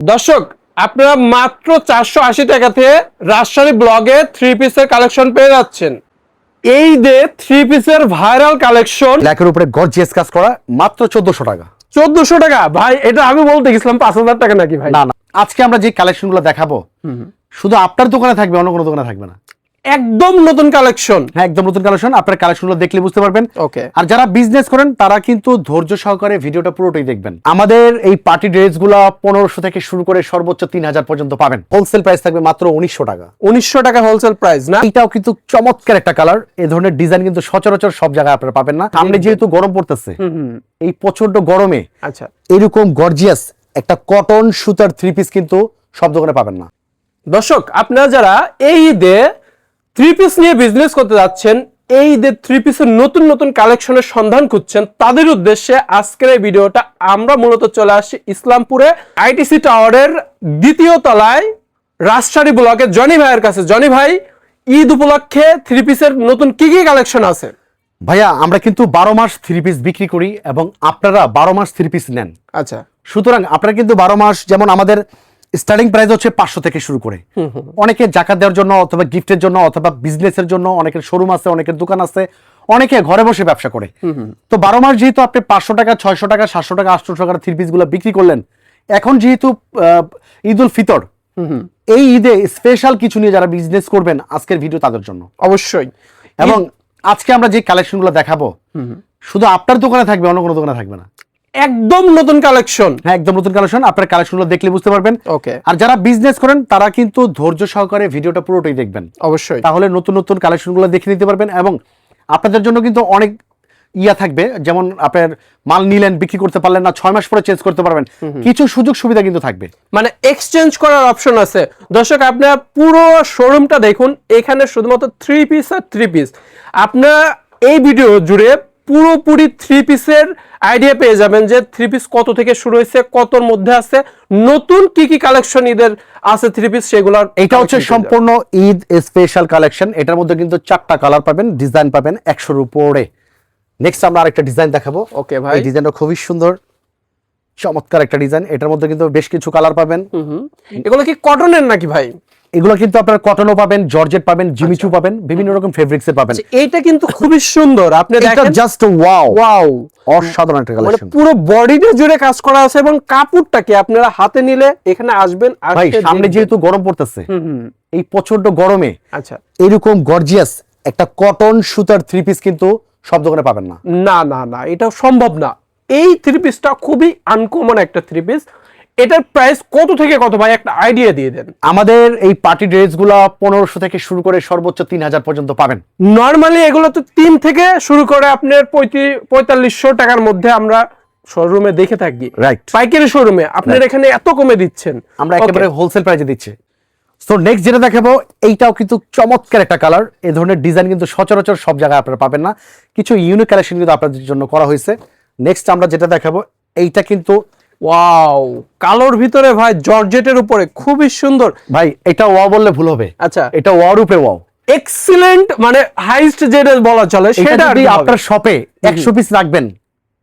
দর্শক, আপনারা মাত্র 480 টাকাতে রাজশাহী ব্লগে থ্রি পিসের কালেকশন পেয়ে যাচ্ছেন। এই যে থ্রি পিসের ভাইরাল কালেকশন, ব্ল্যাকের উপরে গর্জিয়াস কাজ করা, মাত্র 1400 টাকা। 1400 টাকা ভাই, এটা আমি বলতে গেছিলাম 5000 টাকা নাকি ভাই? না না, আজকে আমরা যে কালেকশনগুলো দেখাবো শুধু আপনার দোকানে থাকবে, অন্য কোনো দোকানে থাকবে না। একদম নতুন কালেকশন। হ্যাঁ, একদম নতুন কালেকশন। আপনার কালেকশনগুলো দেখলে বুঝতে পারবেন। ওকে। আর যারা বিজনেস করেন তারা কিন্তু ধৈর্য সহকারে ভিডিওটা পুরোটাই দেখবেন। আমাদের এই পার্টি ড্রেসগুলো 1500 থেকে শুরু করে সর্বোচ্চ 3000 পর্যন্ত পাবেন। হোলসেল প্রাইস থাকবে মাত্র 1900 টাকা। 1900 টাকা হোলসেল প্রাইস না? এটাও কিন্তু চমৎকার একটা কালার। এই ধরনের ডিজাইন কিন্তু সচরাচর সব জায়গায় আপনারা পাবেন না। সামনে যেহেতু গরম পড়তেছে, এই প্রচন্ড গরমে আচ্ছা, এরকম গর্জিয়াস একটা কটন সুতার থ্রি পিস কিন্তু সব দোকানে পাবেন না। দর্শক, আপনারা যারা এই ঈদে থ্রি পিস নিয়ে বিজনেস করতে যাচ্ছেন, এই ঈদে থ্রি পিসের নতুন নতুন কালেকশনের সন্ধান খুঁজছেন, তাদের উদ্দেশ্যে আজকের এই ভিডিওটা। আমরা মূলত চলে আসছি ইসলামপুরে আইটিসি টাওয়ারের দ্বিতীয় তলায় রাজশাহী ব্লকের জনি ভাইয়ের কাছে। জনি ভাই, ঈদ উপলক্ষে থ্রি পিসের নতুন কি কি কালেকশন আছে? ভাইয়া, আমরা কিন্তু 12 মাস থ্রি পিস বিক্রি করি এবং আপনারা 12 মাস থ্রি পিস নেন। আচ্ছা, সুতরাং আপনারা কিন্তু 12 মাস, যেমন আমাদের স্টার্টিং প্রাইস হচ্ছে 500 থেকে শুরু করে। অনেকে জাকাত দেওয়ার জন্য অথবা গিফটের জন্য অথবা বিজনেসের জন্য, অনেকের শোরুম আছে, অনেকের দোকান আছে, অনেকে ঘরে বসে ব্যবসা করে। তো 12 মাস যেহেতু আপনি 500 টাকা, 600 টাকা, 700 টাকা, 800 টাকার থ্রি পিস গুলো বিক্রি করলেন, এখন যেহেতু ঈদ উল ফিতর, এই ঈদে স্পেশাল কিছু নিয়ে যারা বিজনেস করবেন, আজকের ভিডিও তাদের জন্য অবশ্যই। এবং আজকে আমরা যে কালেকশনগুলো দেখাবো শুধু আপনার দোকানে থাকবে, অন্য কোনো দোকানে থাকবে না। একদম নতুন কালেকশন। হ্যাঁ, একদম নতুন কালেকশন। আপনার কালেকশনগুলো দেখলে বুঝতে পারবেন। ওকে। আর যারা বিজনেস করেন তারা কিন্তু ধৈর্য সহকারে ভিডিওটা পুরোটাই দেখবেন। অবশ্যই। তাহলে নতুন নতুন কালেকশনগুলো দেখে নিতে পারবেন এবং আপনাদের জন্য কিন্তু অনেক থাকবে। যেমন আপনার মাল নিলেন, বিক্রি করতে পারলেন না, 6 মাস পরে চেঞ্জ করতে পারবেন, কিছু সুযোগ সুবিধা কিন্তু থাকবে। মানে এক্সচেঞ্জ করার অপশন আছে। দর্শক, আপনারা পুরো শোরুমটা দেখুন, এখানে শুধুমাত্র থ্রি পিস আর থ্রি পিস। আপনারা এই ভিডিও জুড়ে পুরোপুরি থ্রি পিসের আইডিয়া পেয়ে যাবেন যে থ্রি পিস কত থেকে শুরু হয়েছে, কতর মধ্যে আছে, নতুন কি কি কালেকশন ঈদের আছে থ্রি পিস, সেগুলোর। এটা হচ্ছে সম্পূর্ণ ঈদ স্পেশাল কালেকশন। এটার মধ্যে কিন্তু 4টা কালার পাবেন, ডিজাইন পাবেন 100-র উপরে। নেক্সট আমরা আরেকটা ডিজাইন দেখাবো। ওকে ভাই, এই ডিজাইনটা খুবই সুন্দর, চমৎকার একটা ডিজাইন। এটার মধ্যে কিন্তু বেশ কিছু কালার পাবেন। এগুলো কি কটনের নাকি ভাই? এগুলো কিন্তু আপনারা কটনও পাবেন, জর্জেট পাবেন, জিমিচু পাবেন, বিভিন্ন রকম ফেব্রিক্সের পাবেন। এইটা কিন্তু খুবই সুন্দর। আপনি এটা দেখেন, জাস্ট ওয়াও ওয়াও, অসাধারণ একটা মানে কালেকশন। পুরো বডিটা জুড়ে কাজ করা আছে এবং কাপড়টাকে আপনারা হাতে নিলে এখানে আসবেন। ভাই, সামনে যেহেতু গরম পড়তেছে, এই প্রচন্ড গরমে আচ্ছা, এরকম গর্জিয়াস একটা কটন সুতার থ্রি পিস কিন্তু সব দোকানে পাবেন না। না না না, এটা সম্ভব না। এই থ্রি পিসটা খুবই আনকমন একটা থ্রি পিস। এটার প্রাইস কত থেকে কত ভাই, একটা আইডিয়া দিয়ে দেন। আমাদের এই পার্টি ড্রেসগুলো 1500 থেকে শুরু করে সর্বোচ্চ 3000 পর্যন্ত পাবেন। নরমালি এগুলো তো 3 থেকে শুরু করে আপনার 4500 টাকার মধ্যে আমরা শোরুমে দেখে থাকি। রাইট। পাইকারি শোরুমে আপনার এখানে এত কমে দিচ্ছেন। আমরা একেবারে হোলসেল প্রাইসে দিচ্ছি। সো নেক্সট যেটা দেখাবো, এইটাও কিন্তু চমৎকার একটা কালার। এই ধরনের ডিজাইন কিন্তু সচরাচর সব জায়গায় আপনারা পাবেন না। কিছু ইউনিক কালেকশন কিন্তু আপনাদের জন্য করা হয়েছে। নেক্সট আমরা যেটা দেখাবো, এইটা কিন্তু ওয়াও, কালোর ভিতরে ভাই জর্জেটের উপরে খুবই সুন্দর। ভাই, এটা ওয়াও বললে ভুল হবে। আচ্ছা, এটা ওয়াও রূপে ওয়াও, এক্সিলেন্ট, মানে হাইস্ট যেটা বলা চলে সেটা সেটা। যদি আপনার শপে 100 পিস রাখবেন,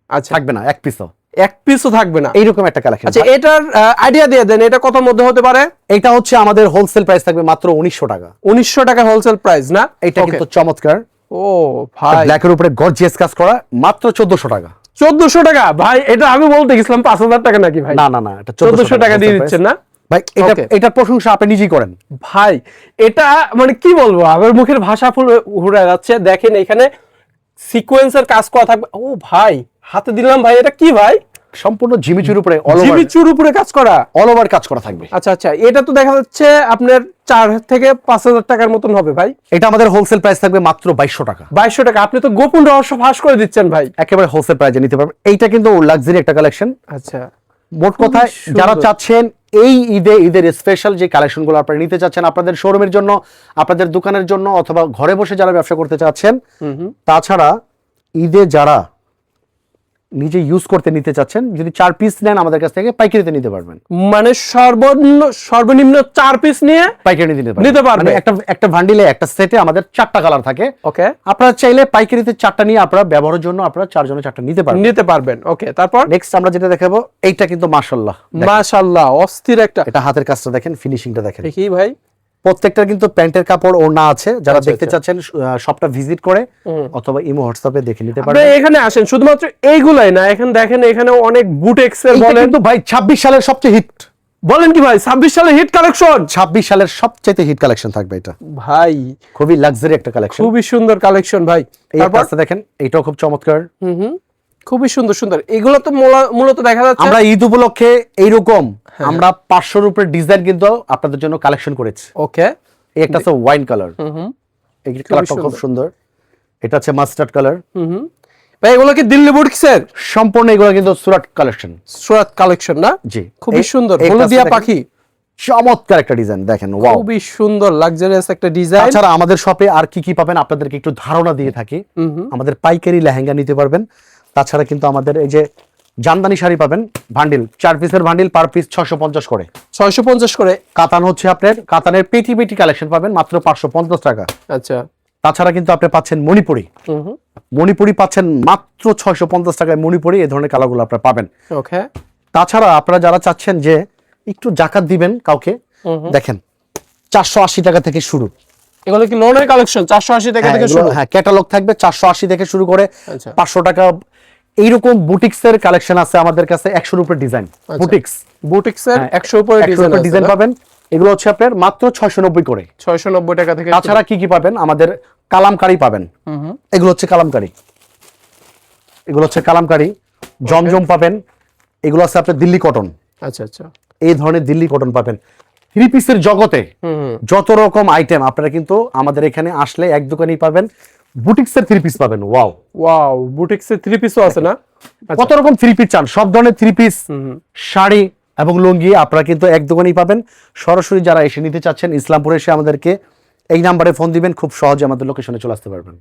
আচ্ছা, থাকবে না এক পিসও, এক পিসও থাকবে না। এইরকম একটা কালেকশন। আচ্ছা, এটার আইডিয়া দিয়ে দেন, এটা কত মধ্যে হতে পারে? এটা হচ্ছে আমাদের হোলসেল প্রাইস থাকবে মাত্র 1900 টাকা। 1900 টাকা হোলসেল প্রাইস না? এটা কিন্তু চমৎকার। ও ভাই, ব্ল্যাকের উপরে গর্জিয়াস কাজ করা, মাত্র 1400 টাকা। 1400 টাকা ভাই, এটা আমি বলতে গেছিলাম 5000 টাকা নাকি ভাই? না না না, এটা 1400 টাকা দিয়ে দিচ্ছেন না ভাই? এটার প্রশংসা আপনি নিজেই করেন ভাই। এটা মানে কি বলবো, আমার মুখের ভাষা ফুরে যাচ্ছে। দেখেন এখানে সিকোয়েন্সের কাজ করা থাকবে। ও ভাই, হাতে দিলাম ভাই, এটা কি ভাই? সম্পূর্ণ জিমিচুর উপরে, জিমিচুর উপরে কাজ করা, অল ওভার কাজ করা থাকবে। আচ্ছা আচ্ছা, এটা তো দেখা যাচ্ছে আপনার 4 থেকে 5000 টাকার মতন হবে ভাই। এটা আমাদের হোলসেল প্রাইস থাকবে মাত্র 2200 টাকা। 2200 টাকা। আপনি তো গোপন রহস্য ফাঁস করে দিচ্ছেন ভাই। একেবারে হোলসেল প্রাইসে নিতে পারবেন। এইটা কিন্তু লাক্সারি একটা কালেকশন। আচ্ছা, মোট কথায় যারা চাচ্ছেন এই ঈদের স্পেশাল যে কালেকশনগুলো আপনারা নিতে চাচ্ছেন আপনাদের শোরুমের জন্য, আপনাদের দোকানের জন্য, অথবা ঘরে বসে যারা ব্যবসা করতে চাচ্ছেন, তাছাড়া ঈদে যারা নিজে ইউজ করতে নিতে চাচ্ছেন, যদি 4 পিস নেন আমাদের কাছ থেকে পাইকারিতে নিতে পারবেন। মানে সর্বনিম্ন 4 পিস নিয়ে পাইকারি নিতে পারবেন। মানে একটা বান্ডিলে একটা সেটে আমাদের 4টা কালার থাকে। ওকে, আপনারা চাইলে পাইকারিতে 4টা নিয়ে আপনারা ব্যবহারের জন্য আপনারা 4 জনে 4টা নিতে পারবেন। ওকে, তারপর নেক্সট আমরা যেটা দেখাবো, এইটা কিন্তু মাশাআল্লাহ অস্থির একটা। এটা হাতের কাজটা দেখেন, ফিনিশিংটা দেখেন। দেখি ভাই, প্রত্যেকটার কিন্তু প্যান্টের কাপড় ওড়না আছে। যারা আচ্ছা, দেখতে চাচ্ছেন শপটা ভিজিট করে অথবা ইমো হোয়াটসঅ্যাপে দেখে নিতে আপনি পারবেন। এখানে আসেন, শুধুমাত্র এইগুলাই না, এখানে দেখেন এখানে অনেক বুটেক্সের এটা বলেন। কিন্তু ভাই 26 সালের সবচেয়ে হিট। বলেন কি ভাই, 26 সালে হিট কালেকশন? 26 সালের সবচেয়ে হিট কালেকশন থাকবে এটা। ভাই খুবই লাক্সারি একটা কালেকশন, খুবই সুন্দর কালেকশন ভাই। এই কাজটা দেখেন, এটাও খুব চমৎকার। খুবই সুন্দর সুন্দর। এগুলো তো মূলত দেখা যাচ্ছে আমরা ঈদ উপলক্ষে এইরকম আমরা 500 এর উপরে ডিজাইন কিন্তু আপনাদের জন্য কালেকশন করেছি। ওকে, এই একটা আছে ওয়াইন কালার, এই কালারটা খুব সুন্দর। এটা আছে মাস্টার্ড কালার। ভাই এগুলো কি দিল্লি বুটিক্সের? সম্পূর্ণ এগুলো কিন্তু সুরাট কালেকশন। সুরাত কালেকশন না? জি, খুবই সুন্দর। হলদিয়া পাখি, চমৎকার একটা ডিজাইন দেখেন। ওয়াও, খুবই সুন্দর লাক্সারিয়াস একটা ডিজাইন। তাছাড়া আমাদের শপে আর কি কি পাবেন আপনাদেরকে একটু ধারণা দিয়ে থাকি। আমাদের পাইকারি লেহেঙ্গা নিতে পারবেন। তাছাড়া কিন্তু আমাদের এই যে জামদানি শাড়ি পাবেন, বান্ডিল 4 পিসের বান্ডিল, পার পিস 650 করে। 650 করে। কাতান হচ্ছে আপনার, কাতানের পেটি পেটি কালেকশন পাবেন মাত্র 550 টাকা। আচ্ছা, তাছাড়া কিন্তু আপনি পাচ্ছেন মণিপুরি, মণিপুরি পাচ্ছেন মাত্র 650 টাকায়। মণিপুরি এই ধরনের কালারগুলো আপনারা পাবেন। ওকে, তাছাড়া আপনারা যারা চাচ্ছেন যে একটু জাকাত দিবেন কাউকে, দেখেন 480 টাকা থেকে শুরু। এগুলো কি লোনের কালেকশন? 480 টাকা থেকে শুরু? হ্যাঁ, ক্যাটালগ থাকবে 480 থেকে শুরু করে আচ্ছা, 500 টাকা। এইরকম বুটিক্সের কালেকশন আছে আমাদের কাছে 100 এর উপরে ডিজাইন। বুটিক্সের 100 উপরে ডিজাইন পাবেন। এগুলো হচ্ছে আপনার মাত্র 690 করে, 690 টাকা থেকে। তাছাড়া কি কি পাবেন, আমাদের কালামকারী পাবেন। এগুলো হচ্ছে কালামকারী, এগুলো হচ্ছে কালামকারী। জমজম পাবেন। এগুলো আছে আপনার দিল্লি কটন। আচ্ছা আচ্ছা, এই ধরনের দিল্লি কটন পাবেন। 3 পিসের জগতে যত রকম আইটেম আপনারা কিন্তু আমাদের এখানে আসলে এক দোকানেই পাবেন। বুটিক্সের 3 পিস পাবেন। ওয়াও ওয়াও, বুটিক্সের 3 পিসও আছে না? কত রকম 3 পিস চান, সব ধরনের 3 পিস, শাড়ি এবং লুঙ্গি আপনারা কিন্তু এক দোকানেই পাবেন। সরাসরি যারা এসে নিতে চাচ্ছেন ইসলামপুরে এসে আমাদেরকে এই নাম্বারে ফোন দিবেন, খুব সহজে আমাদের লোকেশনে চলে আসতে পারবেন।